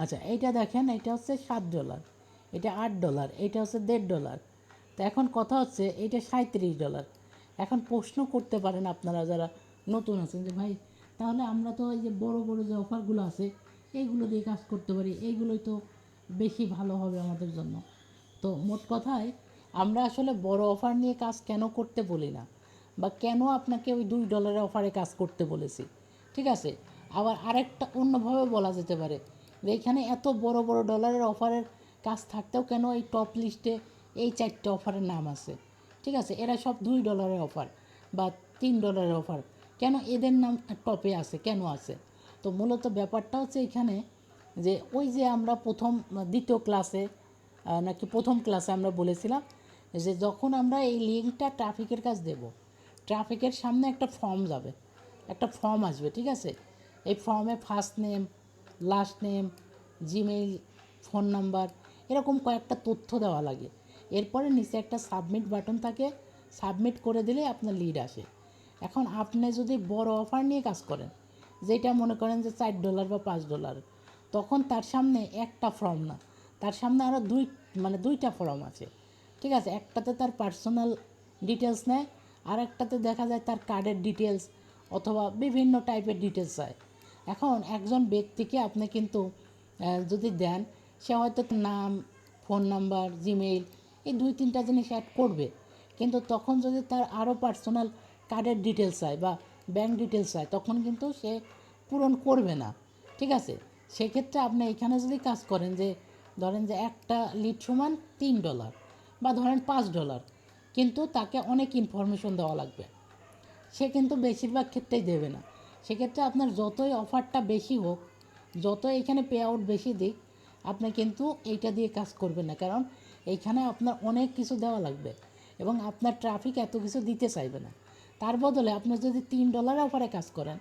আচ্ছা এইটা দেখেন, এটা হচ্ছে $7, এটা $8, এটা হচ্ছে $1.50। তো এখন কথা হচ্ছে এইটা $37। এখন প্রশ্ন করতে পারেন আপনারা যারা নতুন আছেন যে ভাই তাহলে আমরা তো এই যে বড় বড় যে অফারগুলো আছে এইগুলো দিয়ে কাজ করতে পারি, এইগুলোই তো বেশি ভালো হবে আমাদের জন্য। তো মোট কথায় আমরা আসলে বড় অফার নিয়ে কাজ কেন করতে বলি না, বা কেন আপনাকে ওই $2 অফারে কাজ করতে বলেছি, ঠিক আছে। আবার আরেকটা অন্যভাবে বলা যেতে পারে যে এখানে এত বড় বড় ডলারের অফারের কাজ থাকতেও কেন এই টপ লিস্টে এই 4টে অফারের নাম আছে, ঠিক আছে। এরা সব $2 অফার বা $3 অফার, কেন এদের নাম টপে আছে, কেন আছে? তো মূলত ব্যাপারটা হচ্ছে এখানে যে ওই যে আমরা দ্বিতীয় ক্লাসে নাকি প্রথম ক্লাসে আমরা বলেছিলাম যে যখন আমরা এই লিঙ্কটা ট্রাফিকের কাছে দেব, ট্রাফিকের সামনে একটা ফর্ম যাবে, একটা ফর্ম আসবে, ঠিক আছে। এই ফর্মে first name, last name, Gmail, phone number, এরকম কয়েকটা তথ্য দেওয়া লাগে। এরপরে নিচে একটা সাবমিট বাটন থাকে, সাবমিট করে দিলে আপনার লিড আসে। এখন আপনি যদি বড় অফার নিয়ে কাজ করেন, যেটা মনে করেন যে $4 বা $5, তখন তার সামনে একটা ফর্ম না, তার সামনে আরও দুইটা ফর্ম আছে, ঠিক আছে। একটাতে তার পার্সোনাল ডিটেলস নেয়, আর একটাতে দেখা যায় তার কার্ডের ডিটেলস অথবা বিভিন্ন টাইপের ডিটেলস চায়। এখন একজন ব্যক্তিকে আপনি কিন্তু যদি দেন, সে হয়তো তার নাম, ফোন নাম্বার, জিমেইল, এই 2-3টা জিনিস অ্যাড করবে, কিন্তু তখন যদি তার আরও পার্সোনাল কার্ডের ডিটেলস চায় বা ব্যাঙ্ক ডিটেলস চায় তখন কিন্তু সে পূরণ করবে না, ঠিক আছে। সেক্ষেত্রে আপনি এখানে যদি কাজ করেন যে ধরেন যে একটা লিড সমান $3 বা ধরেন $5, কিন্তু তাকে অনেক ইনফরমেশন দেওয়া লাগবে, সে কিন্তু বেশিরভাগ ক্ষেত্রেই দেবে না। সেক্ষেত্রে আপনার যতই অফারটা বেশি হোক, যত এখানে পে আউট বেশি দিক, আপনি কিন্তু এইটা দিয়ে কাজ করবেন না, কারণ এইখানে আপনার অনেক কিছু দেওয়া লাগবে এবং আপনার ট্রাফিক এত কিছু দিতে চাইবে না। তার বদলে আপনি যদি $3 অফারে কাজ করেন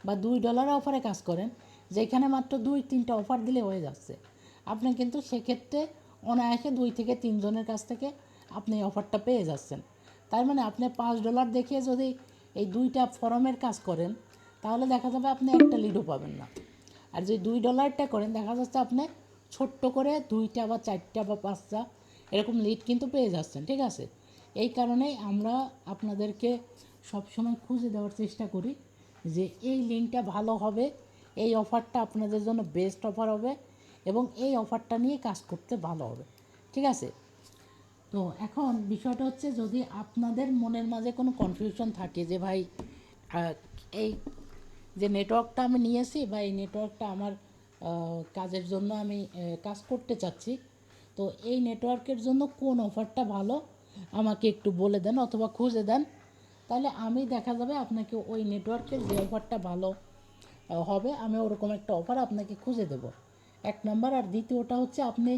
বা $2 অফারে কাজ করেন, যেখানে মাত্র 2-3টা অফার দিলে হয়ে যাচ্ছে, আপনি কিন্তু সেক্ষেত্রে অনায়াসে 2 থেকে 3 জনের কাছ থেকে আপনি এই অফারটা পেয়ে যাচ্ছেন। তার মানে আপনি $5 দেখিয়ে যদি এই 2টা ফরমের কাজ করেন তাহলে দেখা যাবে আপনি একটা লিডও পাবেন না। আর যদি $2টা করেন দেখা যাচ্ছে আপনি ছোট্ট করে 2টা বা 4টা বা 5টা এরকম লিড কিন্তু পেয়ে যাচ্ছেন, ঠিক আছে। এই কারণেই আমরা আপনাদেরকে সবসময় খুঁজে দেওয়ার চেষ্টা করি যে এই লিঙ্কটা ভালো হবে, এই অফারটা আপনাদের জন্য বেস্ট অফার হবে এবং এই অফারটা নিয়ে কাজ করতে ভালো হবে, ঠিক আছে। তো এখন বিষয়টা হচ্ছে যদি আপনাদের মনের মাঝে কোনো কনফিউশন থাকে যে ভাই এই যে নেটওয়ার্কটা আমি নিয়েছি বা এই নেটওয়ার্কটা আমার কাজের জন্য আমি কাজ করতে চাচ্ছি, তো এই নেটওয়ার্কের জন্য কোন অফারটা ভালো আমাকে একটু বলে দেন অথবা খুঁজে দেন, তাহলে আমি দেখা যাবে আপনাকে ওই নেটওয়ার্কের যে অফারটা ভালো হবে আমি ওরকম একটা অফার আপনাকে খুঁজে দেব, 1 নম্বর। আর দ্বিতীয়টা হচ্ছে আপনি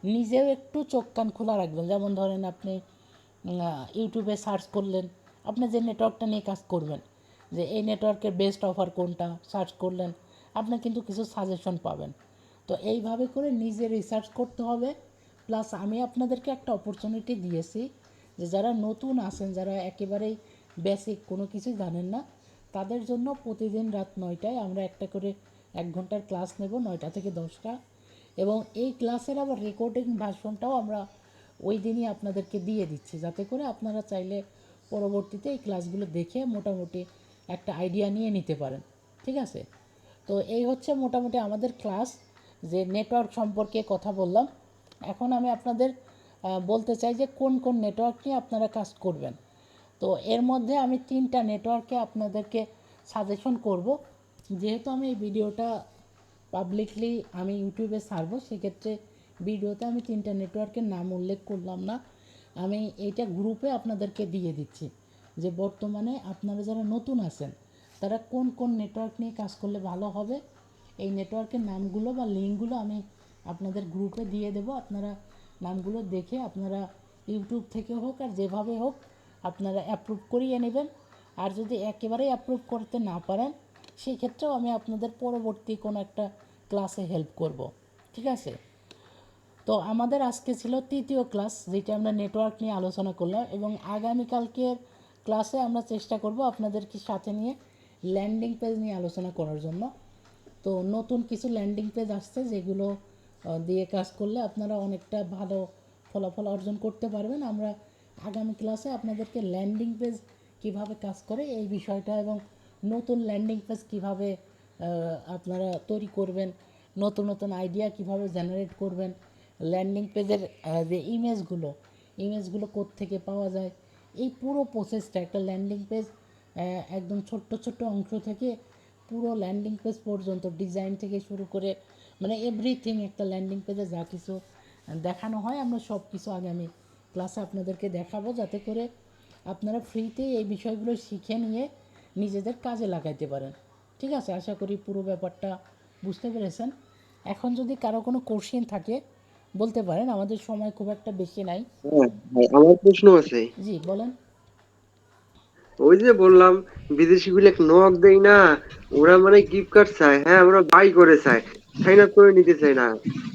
নিজেও একটু চোখ কান খোলা রাখবেন। যেমন ধরেন আপনি ইউটিউবে সার্চ করলেন, আপনি যে নেটওয়ার্কটা নিয়ে কাজ করবেন যে এই নেটওয়ার্কের বেস্ট অফার কোনটা সার্চ করলেন, আপনি কিন্তু কিছু সাজেশন পাবেন। তো এইভাবে করে নিজে রিসার্চ করতে হবে। প্লাস আমি আপনাদেরকে একটা অপরচুনিটি দিয়েছি যে যারা নতুন আছেন, যারা একেবারেই বেসিক কোনো কিছুই জানেন না, তাদের জন্য প্রতিদিন রাত 9টায় আমরা একটা করে 1 ঘন্টার ক্লাস নেব, 9টা থেকে 10টা। এবং এই ক্লাসের আবার রেকর্ডিং ভার্সনটাও আমরা ওই দিনই আপনাদেরকে দিয়ে দিচ্ছি, যাতে করে আপনারা চাইলে পরবর্তীতে এই ক্লাসগুলো দেখে মোটামুটি একটা আইডিয়া নিয়ে নিতে পারেন। ঠিক আছে? তো এই হচ্ছে মোটামুটি আমাদের ক্লাস। যে নেটওয়ার্ক সম্পর্কে কথা বললাম, এখন আমি আপনাদের বলতে চাই যে কোন কোন নেটওয়ার্ক নিয়ে আপনারা কাজ করবেন। তো এর মধ্যে আমি 3টা নেটওয়ার্কে আপনাদেরকে সাজেশন করব। যেহেতু আমি এই ভিডিওটা পাবলিকলি আমি ইউটিউবে ছাড়বো, সেক্ষেত্রে ভিডিওতে আমি 3টা নেটওয়ার্কের নাম উল্লেখ করলাম না। আমি এইটা গ্রুপে আপনাদেরকে দিয়ে দিচ্ছি যে বর্তমানে আপনারা যারা নতুন আছেন তারা কোন কোন নেটওয়ার্ক নিয়ে কাজ করলে ভালো হবে। এই নেটওয়ার্কের নামগুলো বা লিঙ্কগুলো আমি আপনাদের গ্রুপে দিয়ে দেব। আপনারা নামগুলো দেখে আপনারা ইউটিউব থেকে হোক আর যেভাবে হোক আপনারা অ্যাপ্রুভ করিয়ে নেবেন। আর যদি একেবারেই অ্যাপ্রুভ করতে না পারেন, সেই ক্ষেত্রেও আমি আপনাদের পরবর্তী কোনো একটা ক্লাসে হেল্প করব। ঠিক আছে? তো আমাদের আজকে ছিল 3য় ক্লাস, যেটা আমরা নেটওয়ার্ক নিয়ে আলোচনা করলাম। এবং আগামীকালকের ক্লাসে আমরা চেষ্টা করব আপনাদেরকে সাথে নিয়ে ল্যান্ডিং পেজ নিয়ে আলোচনা করার জন্য। তো নতুন কিছু ল্যান্ডিং পেজ আসছে, যেগুলো দিয়ে কাজ করলে আপনারা অনেকটা ভালো ফলাফল অর্জন করতে পারবেন। আমরা আগামী ক্লাসে আপনাদেরকে ল্যান্ডিং পেজ কিভাবে কাজ করে এই বিষয়টা, এবং নতুন ল্যান্ডিং পেজ কিভাবে আপনারা তৈরি করবেন, নতুন নতুন আইডিয়া কিভাবে জেনারেট করবেন, ল্যান্ডিং পেজের যে ইমেজগুলো কোত্থেকে পাওয়া যায়, এই পুরো প্রসেসটা একটা ল্যান্ডিং পেজ একদম ছোট্ট ছোট্ট অংশ থেকে পুরো ল্যান্ডিং পেজ পর্যন্ত ডিজাইন থেকে শুরু করে মানে এভরিথিং একটা ল্যান্ডিং পেজে যা কিছু দেখানো হয় আমরা সব কিছু আগামী ক্লাসে আপনাদেরকে দেখাবো, যাতে করে আপনারা ফ্রিতে এই বিষয়গুলো শিখে নিয়ে নিজেদের কাজে লাগাইতে পারেন। ঠিক আছে? আশা করি পুরো ব্যাপারটা বুঝতে পেরেছেন। এখন যদি কারো কোনো কোশ্চেন থাকে বলতে পারেন, আমাদের সময় খুব একটা বেশি নাই। হ্যাঁ ভাই, আমার প্রশ্ন আছে। জি বলেন। ওই যে বললাম, বিদেশি গুলো নক দেই না, ওরা মানে গিফট কার্ড চায়, হ্যাঁ আমরা বাই করে চাই, সাইন আপ করে নিতে চাই না।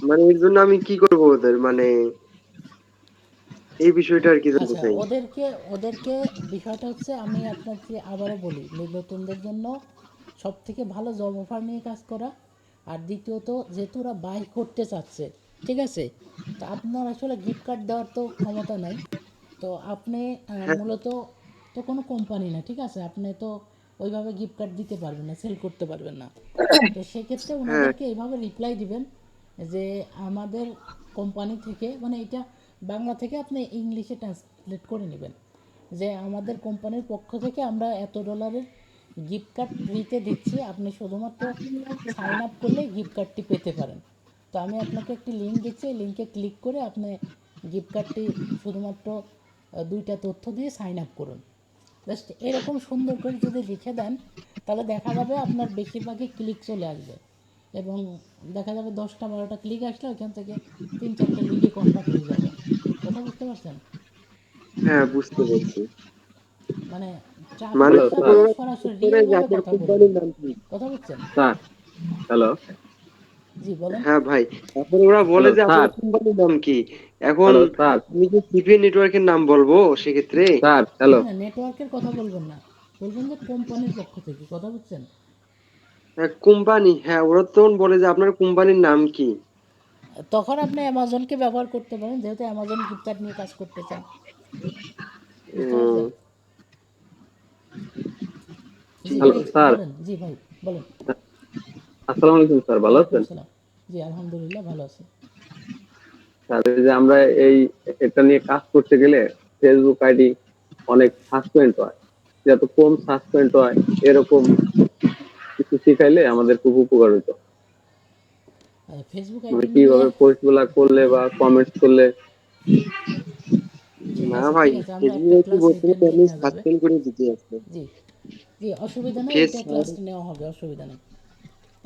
মানে এর জন্য আমি কি করবো ওদের, মানে এই বিষয়টা আর কি জানতে আচ্ছা, চাই। ওদেরকে বিষয়টা হচ্ছে, আমি আপনাকে আবারও বলি, নতুনদের জন্য সব থেকে ভালো জব অফার নিয়ে কাজ করা। আর দ্বিতীয়ত, যেহেতু ওরা বাই করতে চাচ্ছে, ঠিক আছে, তো আপনার আসলে গিফট কার্ড দেওয়ার তো ক্ষমতা নাই। তো আপনি হ্যাঁ মূলত তো কোনো কোম্পানি না, ঠিক আছে, আপনি তো ওইভাবে গিফট কার্ড দিতে পারবেন না, সেল করতে পারবেন না। তো সেক্ষেত্রে হ্যাঁ ওনাদেরকে এইভাবে রিপ্লাই দিবেন যে আমাদের কোম্পানি থেকে, মানে এটা বাংলা থেকে আপনি ইংলিশে ট্রান্সলেট করে নেবেন, যে আমাদের কোম্পানির পক্ষ থেকে আমরা $এত গিফট কার্ড ফ্রিতে দিচ্ছি, আপনি শুধুমাত্র সাইন আপ করলেই গিফট কার্ডটি পেতে পারেন। তো আমি আপনাকে একটি লিঙ্ক দিচ্ছি, এই লিঙ্কে ক্লিক করে আপনি গিফট কার্ডটি শুধুমাত্র 2টা তথ্য দিয়ে সাইন আপ করুন। জাস্ট এরকম সুন্দর করে যদি লিখে দেন, তাহলে দেখা যাবে আপনার বেশিরভাগই ক্লিক চলে আসবে। এবং দেখা যাবে 10টা 12টা ক্লিক আসলে ওইখান থেকে 3-4টে লিডে কনভার্ট হয়ে যাবে। কথা বুঝতে পারছেন? হ্যাঁ, বুঝতে পারছি। মানে মানে হ্যালো ট্রাফিকের সাথে স্যার। ওরা সরাসরি করে যে রিয়েলভাবে আপনার কথা বলবেন। কোম্পানির নাম কি? কথা বুঝছেন? Sir, hello. জি বলেন। হ্যাঁ ভাই, তারপরে ওরা বলে হ্যালো যে স্যার। আপনার কোম্পানির নাম কি। এখন হ্যালো স্যার। আমি যে সিপিএন নেটওয়ার্কের নাম বলবো সেক্ষেত্রে স্যার, না হ্যালো। না, নেটওয়ার্কের কথা বলবেন না, বলবেন যে কোম্পানির পক্ষ থেকে। কথা বুঝছেন? কোম্পানি, হ্যাঁ ওরা তখন বলে যে আপনার কোম্পানির নাম কি। তখন আপনি অ্যামাজনকে ব্যবহার করতে পারেন, যেহেতু অ্যামাজন গিফট কার্ড নিয়ে কাজ করতে চান। বুঝতে উম, পারছেন? জি হ্যালো ভাই স্যার। বলেন। জি ভাই বলেন। আসসালামু আলাইকুম স্যার, ভালো ওয়ালাইকুম আছেন? সালাম। জি আলহামদুলিল্লাহ ভালো আছি। স্যার, এই যে আমরা এই এটা নিয়ে কাজ করতে গেলে ফেসবুক আইডি অনেক সাসপেন্ড হয়। যত কম সাসপেন্ড হয় এরকম কিছু শিখাইলে আমাদের খুব উপকার হতো। ফেসবুক মানে আইডি নিয়ে। কিভাবে পোস্ট গুলা করলে বা কমেন্টস করলে। ঠিক না আছে, ভাই, ঠিক আছে, আমরা একটা ফেসবুকে কি ক্লাস বলতে এটা নিয়ে আপনি নেওয়া যাবে। সাসপেন্ড করে দিতে আসবে। জি জি, অসুবিধা নেই, ফেস এটা ক্লাসটা নেওয়া হবে, অসুবিধা নেই।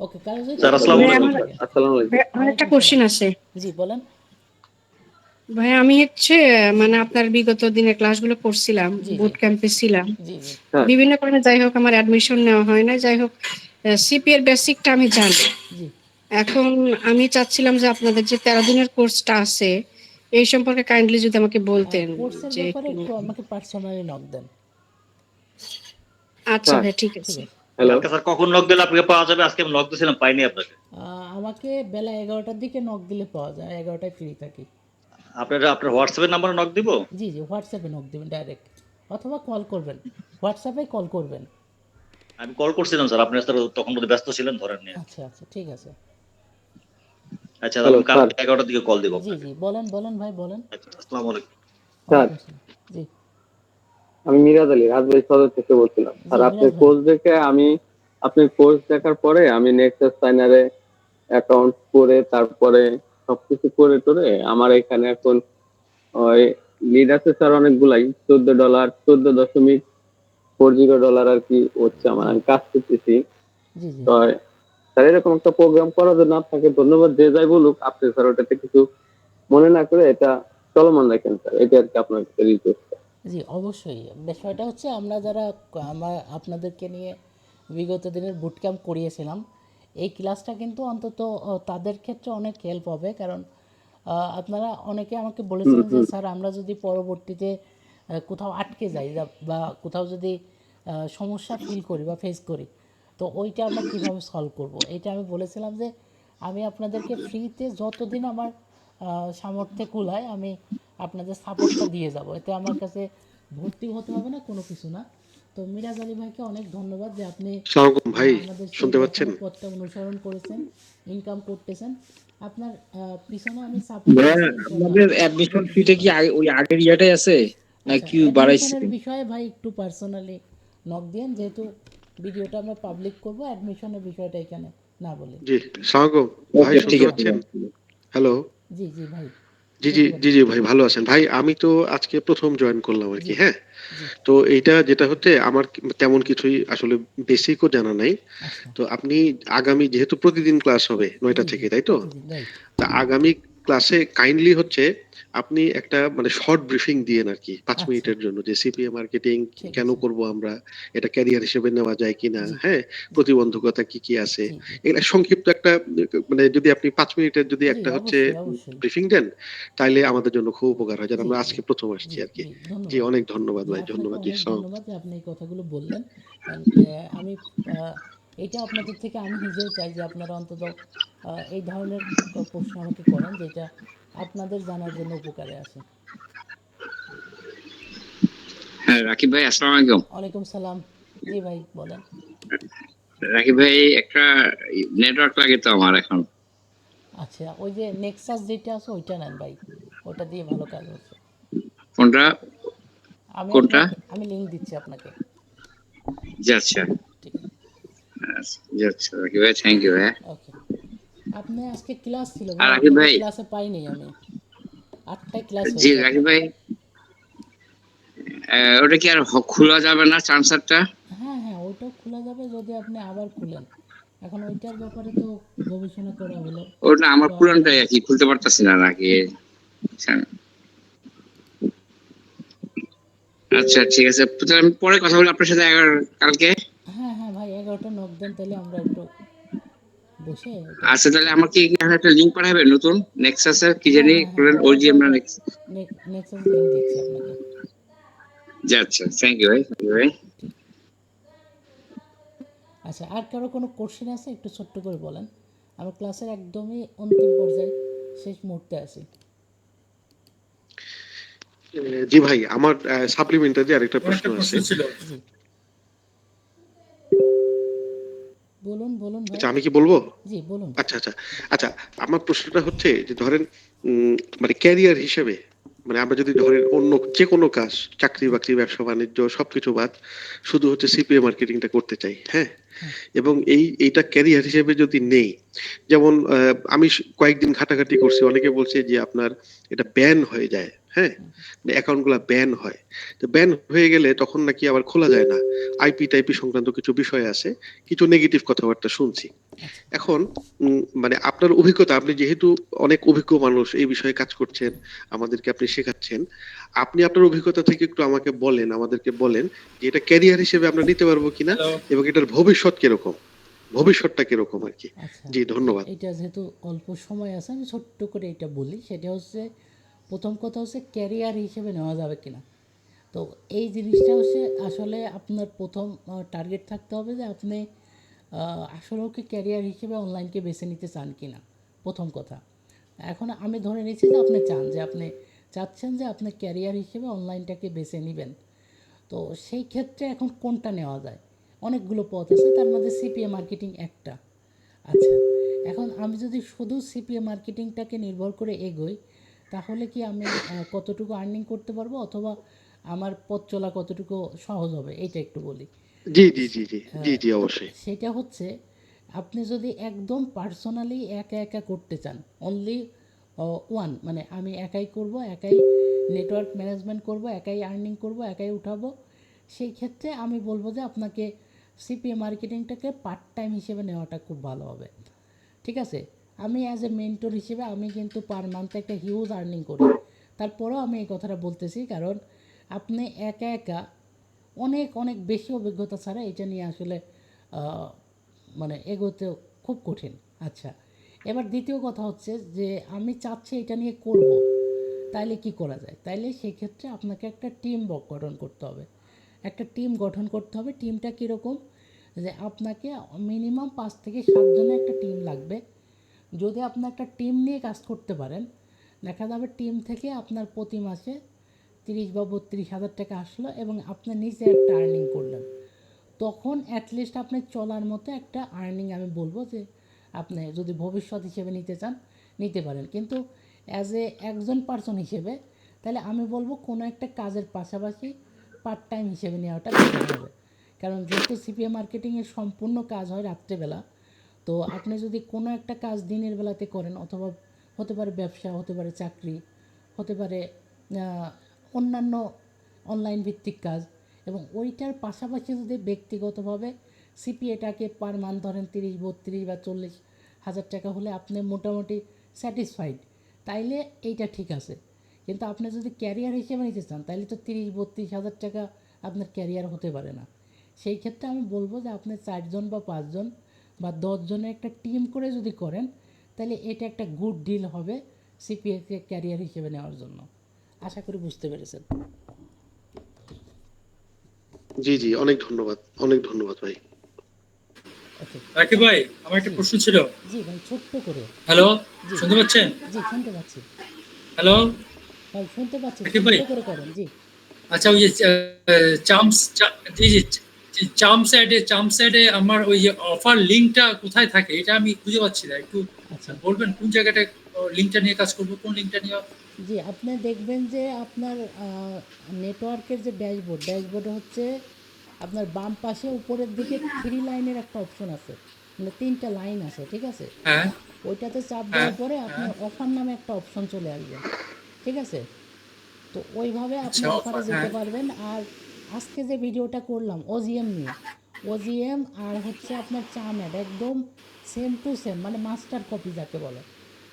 ওকে, কারো যদি স্যার কোনো আসসালামু কোশ্চেন ধন্যবাদ। আলাইকুম। না স্যার থাকে। আসসালামু আলাইকুম। আমার একটা ওয়ালাইকুম সালাম। কোশ্চেন আছে। জি বলেন। ভাই আমি হচ্ছে মানে আপনার বিগত দিনের ক্লাসগুলো করছিলাম, জি জি বুট ক্যাম্পে ছিলাম। জি জি হ্যাঁ। বিভিন্ন কারণে যাই হোক আমার অ্যাডমিশন নেওয়া হয় না, যাই হোক সিপি এর বেসিকটা আমি জানি। জি। এখন আমি চাচ্ছিলাম যে আপনাদের যে 13 দিনের কোর্সটা আছে এই সম্পর্কে কাইন্ডলি যদি আমাকে বলতেন কোর্সের যে ব্যাপারে একটু। একটু আমাকে পার্সোনালি নক দেন। আচ্ছা স্যার, ভাই, ঠিক ঠিক আছে। আছে। হ্যালো। কালকে স্যার কখন নক দিলে আপনাকে পাওয়া যাবে? আজকে আমি নক দিয়েছিলাম, পাইনি আপনাকে। আমাকে বেলা 11টার দিকে নক দিলে পাওয়া যায়, 11টায় ফ্রি থাকি। আপনার হোয়াটসঅ্যাপের নাম্বারে নক দিব? জি জি, হোয়াটসঅ্যাপে নক দেবেন ডাইরেক্ট, অথবা কল করবেন, হোয়াটসঅ্যাপে কল করবেন। আমি কল করছিলাম স্যার, আপনি স্যার তখন বোধহয় ব্যস্ত ছিলেন, ধরেন নি। আচ্ছা আচ্ছা, ঠিক আছে। আচ্ছা, হ্যালো আমি স্যার। কালকে 11টার দিকে কল দিব জি আপনাকে। জি, বলেন বলেন ভাই বলেন। আচ্ছা, আসসালামু আলাইকুম। স্যার, ওয়ালাইকুম আসসালাম। জি আমি মিরাজ আলী রাজবাড়ী সদর থেকে বলছিলাম। জি, আর আপনি মিরাজ ভাই। কোর্স দেখে আপনি কোর্স দেখার পরে আমি নেক্সাস সাইনারে অ্যাকাউন্ট করে তারপরে সবকিছু করে টোরে আমার এখানে এখন ওই লিড আছে স্যার অনেকগুলাই, $14, $14.40 আর কি হচ্ছে আমার, জি আমি কাজ করতেছি। জি জি তো স্যার এরকম একটা প্রোগ্রাম করার জন্য আপনাকে ধন্যবাদ। যে যাই বলুক আপনি স্যার ওটাতে কিছু মনে না করে এটা চলমান রাখেন স্যার, এটা আর কি আপনার কাছে রিকোয়েস্ট। জি, অবশ্যই। বিষয়টা হচ্ছে আমরা যারা আপনাদেরকে নিয়ে বিগত দিনের বুট ক্যাম্প করিয়েছিলাম, এই ক্লাসটা কিন্তু অন্তত তাদের ক্ষেত্রে অনেক হেল্প হবে। কারণ আপনারা অনেকে আমাকে হুম বলেছিলেন যে হুম স্যার আমরা যদি পরবর্তীতে কোথাও আটকে যাই বা কোথাও যদি সমস্যা ফিল করি বা ফেস করি, তো ওইটা আমরা কীভাবে সলভ করব। এইটা আমি বলেছিলাম যে আমি আপনাদেরকে ফ্রিতে যতদিন আমার সামর্থ্যে কুলায় আমি আপনাদের সাপোর্টটা দিয়ে যাব। এতে আমার কাছে ভর্তি হতে হবে না, কোনো কিছু না। তো মিরাজ আলী ভাইকে অনেক ধন্যবাদ যে আপনি সালামালাইকুম ভাই, আমাদের সেই শুনতে পাচ্ছেন? দেখানো পথটা অনুসরণ করেছেন, ইনকাম করতেছেন। আপনার পিছনে আমি সাপোর্টে ভাইয়া, আছি ইনশাল্লাহ। আপনাদের অ্যাডমিশন যতটুকু ফিটা কি পারি। ওই আগের ইয়াটাই আছে আচ্ছা, নাকি বাড়াইছে? অ্যাডমিশনের বিষয়ে ভাই একটু পার্সোনালি নক দিয়েন, যেহেতু ভিডিওটা আমরা পাবলিক করব, অ্যাডমিশনের বিষয়টা এখানে না বলে। জি, সালামালাইকুম ভাই, ওকে, ঠিক শুনতে আছে। পাচ্ছেন? হ্যালো। জি জি ভাই, জি জি শুনতে জি পাচ্ছি। জি ভাই, ভালো আছেন ভাই? আমি তো আজকে প্রথম জয়েন করলাম আর জি কি, হ্যাঁ। জি। তো এইটা যেটা হচ্ছে আমার তেমন কিছুই আসলে বেসিকও জানা নাই। আচ্ছা। তো আপনি আগামী যেহেতু প্রতিদিন ক্লাস হবে 9টা জি জি, থেকে, তাই তো? প্রতিদিন রাইট। তা আগামী ক্লাসে কাইন্ডলি হচ্ছে আপনি একটা মানে শর্ট ব্রিফিং দিয়েন আর কি, 5 আচ্ছা, মিনিটের জন্য, যে সিপিএ মার্কেটিং ঠিক কেন আছে। করব আমরা, এটা ক্যারিয়ার হিসেবে নেওয়া যায় কিনা, জি হ্যাঁ, জি প্রতিবন্ধকতা কি কি আছে, জি জি এগুলা সংক্ষিপ্ত একটা মানে যদি আপনি 5 মিনিটের যদি জি, একটা হচ্ছে অবশ্যই অবশ্যই। ব্রিফিং দেন, তাইলে আমাদের জন্য খুব উপকার হয়, যেন জি আমরা জি আজকে প্রথম আসছি জি আর কি। জি, জি, ধন্যবাদ। অনেক ধন্যবাদ জি, ভাই, আপনাকে ধন্যবাদ। জি, অনেক সালাম। ধন্যবাদ যে আপনি এই কথাগুলো বললেন। কারণ আমি আহ, এটা আপনাদের থেকে আমি নিজেও চাই যে আপনারা অন্তত এই ধরনের প্রশ্ন আমাকে করেন, যেটা আপনাদের জানার জন্য উপকারে আসে। হ্যাঁ, রাকিব ভাই, আসসালামু আলাইকুম। ওয়ালাইকুম সালাম। জি ভাই বলেন। রাকিব ভাই, একটা নেটওয়ার্ক লাগে তো আমার এখন। আচ্ছা, ওই যে নেক্সাস যেটা আছে ওইটা নেন ভাই, ওটা দিয়ে ভালো কাজ হচ্ছে। কোনটা? কোনটা? আমি লিংক দিচ্ছি আপনাকে। জি আচ্ছা। ঠিক আছে, জি আচ্ছা, রাকিব ভাই, থ্যাংক ইউ ভাই। ওকে। আপনি আজকে ক্লাস ছিল আর ভাই, রাকিব আপনাকে ভাই, ক্লাসে পাইনি আমি। 8টায় ক্লাস জি হয়েছে রাকিব আপনার। ভাই, ওটা কি আর খোলা যাবে না চান্সারটা? হ্যাঁ হ্যাঁ, ওইটাও খোলা যাবে যদি আপনি আবার খুলেন। এখন ওইটার ব্যাপারে তো গবেষণা করা হলো ওটা আমার বা পুরানটাই অন্যান্য। আর কি, খুলতে পারতাছি না নাকি? আচ্ছা আচ্ছা, ঠিক আছে, তাহলে আমি পরে কথা বলি আপনার সাথে কালকে। হ্যাঁ হ্যাঁ ভাই, 11টা নক দেন, তাহলে আমরা একটু বসে এটা আচ্ছা, তাহলে করি। আমাকে কি একটা লিংক পাঠাবেন নতুন নেক্সাসের, কি হ্যাঁ জানি হ্যাঁ হ্যাঁ, বলেন, ওটা ওজিএম না নেক্সাস? নেক্সাস লিংক দিচ্ছি আপনাকে। জি আচ্ছা, থ্যাংক ইউ ভাই, থ্যাংক ইউ ভাই। ঠিক। আচ্ছা, আর কারো কোনো কোশ্চেন আছে একটু ছোট্ট করে বলেন। আমার ক্লাসের একদমই অন্তিম পর্যায়ে, শেষ মুহূর্তে আছি। জি ভাই, আমার সাপ্লিমেন্টারি আরেকটা প্রশ্ন আছে। জি, বলুন বলুন ভাই। আচ্ছা, আমি কি বলবো? জি বলুন। আচ্ছা আচ্ছা আচ্ছা, আমার প্রশ্নটা হচ্ছে যে ধরেন মানে ক্যারিয়ার হিসেবে, মানে আমরা যদি ধরেন অন্য যে কোনো কাজ, চাকরি বাকরি ব্যবসা বাণিজ্য সবকিছু বাদ, শুধু হচ্ছে সিপিএ মার্কেটিংটা করতে চাই, হ্যাঁ, হ্যাঁ এবং এইটা ক্যারিয়ার হিসেবে যদি নেই, যেমন আমি কয়েকদিন ঘাটাঘাটি করছি, অনেকে বলছে যে আপনার এটা ব্যান হয়ে যায়, হ্যাঁ, অ্যাকাউন্ট গুলা ব্যান হয়। তো ব্যান হয়ে গেলে তখন নাকি আবার খোলা যায় না, আইপি টাইপি সংক্রান্ত কিছু বিষয় আছে, কিছু নেগেটিভ কথাবার্তা শুনছি। আচ্ছা এখন মানে আপনার অভিজ্ঞতা, আপনি যেহেতু অনেক অভিজ্ঞ মানুষ, এই বিষয়ে কাজ করছেন, আমাদেরকে আপনি শেখাচ্ছেন, আপনি আপনার অভিজ্ঞতা থেকে একটু আমাকে বলেন, আমাদেরকে বলেন যে এটা ক্যারিয়ার হিসেবে আমরা নিতে পারবো কিনা, এবং এটার ভবিষ্যৎ কিরকম, ভবিষ্যৎটা কিরকম আর কি। আচ্ছা। জি, ধন্যবাদ। এটা যেহেতু অল্প সময় আছে, আমি ছোট্ট করে এটা বলি। সেটা হচ্ছে, প্রথম কথা হচ্ছে ক্যারিয়ার হিসেবে নেওয়া যাবে কিনা। তো এই জিনিসটা হচ্ছে আসলে আপনার প্রথম টার্গেট থাকতে হবে যে আপনি আসলেও কি ক্যারিয়ার হিসেবে অনলাইনকে বেছে নিতে চান কি না, প্রথম কথা। এখন আমি ধরে নিচ্ছি যে আপনি চাচ্ছেন যে আপনি ক্যারিয়ার হিসেবে অনলাইনটাকে বেছে নেবেন। তো সেই ক্ষেত্রে এখন কোনটা নেওয়া যায়? অনেকগুলো পথ আছে, তার মধ্যে সিপিএ মার্কেটিং একটা। আচ্ছা, এখন আমি যদি শুধু সিপিএ মার্কেটিংটাকে নির্ভর করে এগোই, তাহলে কি আমি কতটুকু আর্নিং করতে পারবো, অথবা আমার পথ চলা কতটুকু সহজ হবে, এইটা একটু বলি। জি জি জি জি জি জি অবশ্যই। সেটা হচ্ছে, আপনি যদি একদম পার্সোনালি একা একা করতে চান, অনলি ওয়ান, মানে আমি একাই করব, একাই নেটওয়ার্ক ম্যানেজমেন্ট করব, একাই আর্নিং করব, একাই উঠাবো, সেই ক্ষেত্রে আমি বলবো যে আপনাকে সিপিএ মার্কেটিংটাকে পার্ট টাইম হিসেবে নেওয়াটা খুব ভালো হবে। ঠিক আছে, আমি অ্যাজ এ মেন্টর হিসেবে আমি কিন্তু পার মান্থে একটা হিউজ আর্নিং করি। তারপরেও আমি এই কথাটা বলতেছি, কারণ আপনি একা একা অনেক অনেক বেশি অভিজ্ঞতা ছাড়া এটা নিয়ে আসলে আহ, মানে এগোতে খুব কঠিন। আচ্ছা, এবার দ্বিতীয় কথা হচ্ছে যে আমি চাচ্ছি এটা নিয়ে করব, তাইলে কি করা যায়? তাইলে সেক্ষেত্রে আপনাকে একটা টিম গঠন করতে হবে। একটা টিম গঠন করতে হবে। টিমটা কীরকম? যে আপনাকে মিনিমাম 5 থেকে 7 জনের একটা টিম লাগবে। যদি আপনি একটা টিম নিয়ে কাজ করতে পারেন, দেখা যাবে টিম থেকে আপনার প্রতি মাসে 30 বা 32 হাজার টাকা আসলো এবং আপনি নিজে একটা আর্নিং করলেন। তখন অ্যাটলিস্ট আপনি চলার মতো একটা আর্নিং, আমি বলবো যে আপনি যদি ভবিষ্যৎ হিসেবে নিতে চান নিতে পারেন। কিন্তু অ্যাজ এ একজন পার্সন হিসেবে, তাহলে আমি বলবো কোনো একটা কাজের পাশাপাশি পার্ট টাইম হিসেবে নেওয়াটা বেটার হবে। কারণ যেহেতু সিপিএ মার্কেটিংয়ের সম্পূর্ণ কাজ হয় রাত্রেবেলা, তো আপনি যদি কোনো একটা কাজ দিনের বেলাতে করেন, অথবা হতে পারে ব্যবসা, হতে পারে চাকরি, হতে পারে অন্যান্য অনলাইন ভিত্তিক কাজ, এবং ওইটার পাশাপাশি যদি ব্যক্তিগতভাবে সিপিএটাকে পার মান্থ ধরেন 30, 32 বা 40 হাজার টাকা হলে আপনি মোটামুটি স্যাটিসফাইড, তাইলে এইটা ঠিক আছে। কিন্তু আপনি যদি ক্যারিয়ার হিসেবে নিতে চান, তাহলে তো 30-32 হাজার টাকা আপনার ক্যারিয়ার হতে পারে না। সেই ক্ষেত্রে আমি বলবো যে আপনি 4 জন বা 5 জন বা 10 জনের একটা টিম করে যদি করেন, তাহলে এটা একটা গুড ডিল হবে সিপিএকে ক্যারিয়ার হিসেবে নেওয়ার জন্য। আশা করি বুঝতে পেরেছেন। জি জি, অনেক ধন্যবাদ, অনেক ধন্যবাদ ভাই। ওকে। রাকিব ভাই, আমার একটা জি প্রশ্ন ছিল। জি ভাই, ছোট্ট করে। হ্যালো, জি শুনতে পাচ্ছেন? জি, শুনতে পাচ্ছি হ্যালো, ভাই, শুনতে পাচ্ছি, রাকিব ছোট্ট ভাই। করে করেন। জি আচ্ছা, ওই যে জি জি, চাম্প সাইডে আমার ওই যে অফার লিঙ্কটা কোথায় থাকে, এটা আমি খুঁজে পাচ্ছি না। একটু আচ্ছা। বলবেন কোন জায়গাটা লিঙ্কটা নিয়ে কাজ করবো, কোন লিঙ্কটা নিয়ে? জি, আপনি দেখবেন যে আপনার নেটওয়ার্কের যে ড্যাশবোর্ডে হচ্ছে আপনার বাম পাশে উপরের দিকে 3 লাইনের একটা অপশন আছে, মানে 3টা লাইন আছে, ঠিক আছে? হ্যাঁ ওইটাতে চাপ হ্যাঁ দেওয়ার পরে হ্যাঁ। আপনার অফার নামে একটা অপশন চলে আসবে, ঠিক আছে? তো ওইভাবে আপনি আচ্ছা, অফারে অফার, যেতে হ্যাঁ। পারবেন। আর আজকে যে ভিডিওটা করলাম ওজিএম নিয়ে, ওজিএম আর হচ্ছে আপনার চাম অ্যাড একদম সেম টু সেম, মানে মাস্টার কপি যাকে বলে।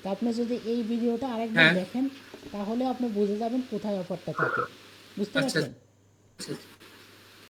তা আপনি যদি এই ভিডিওটা আরেকবার হ্যাঁ। দেখেন, তাহলে আপনি বুঝে যাবেন কোথায় অফারটা থাকে। বুঝতে আচ্ছা পারছেন? আচ্ছা।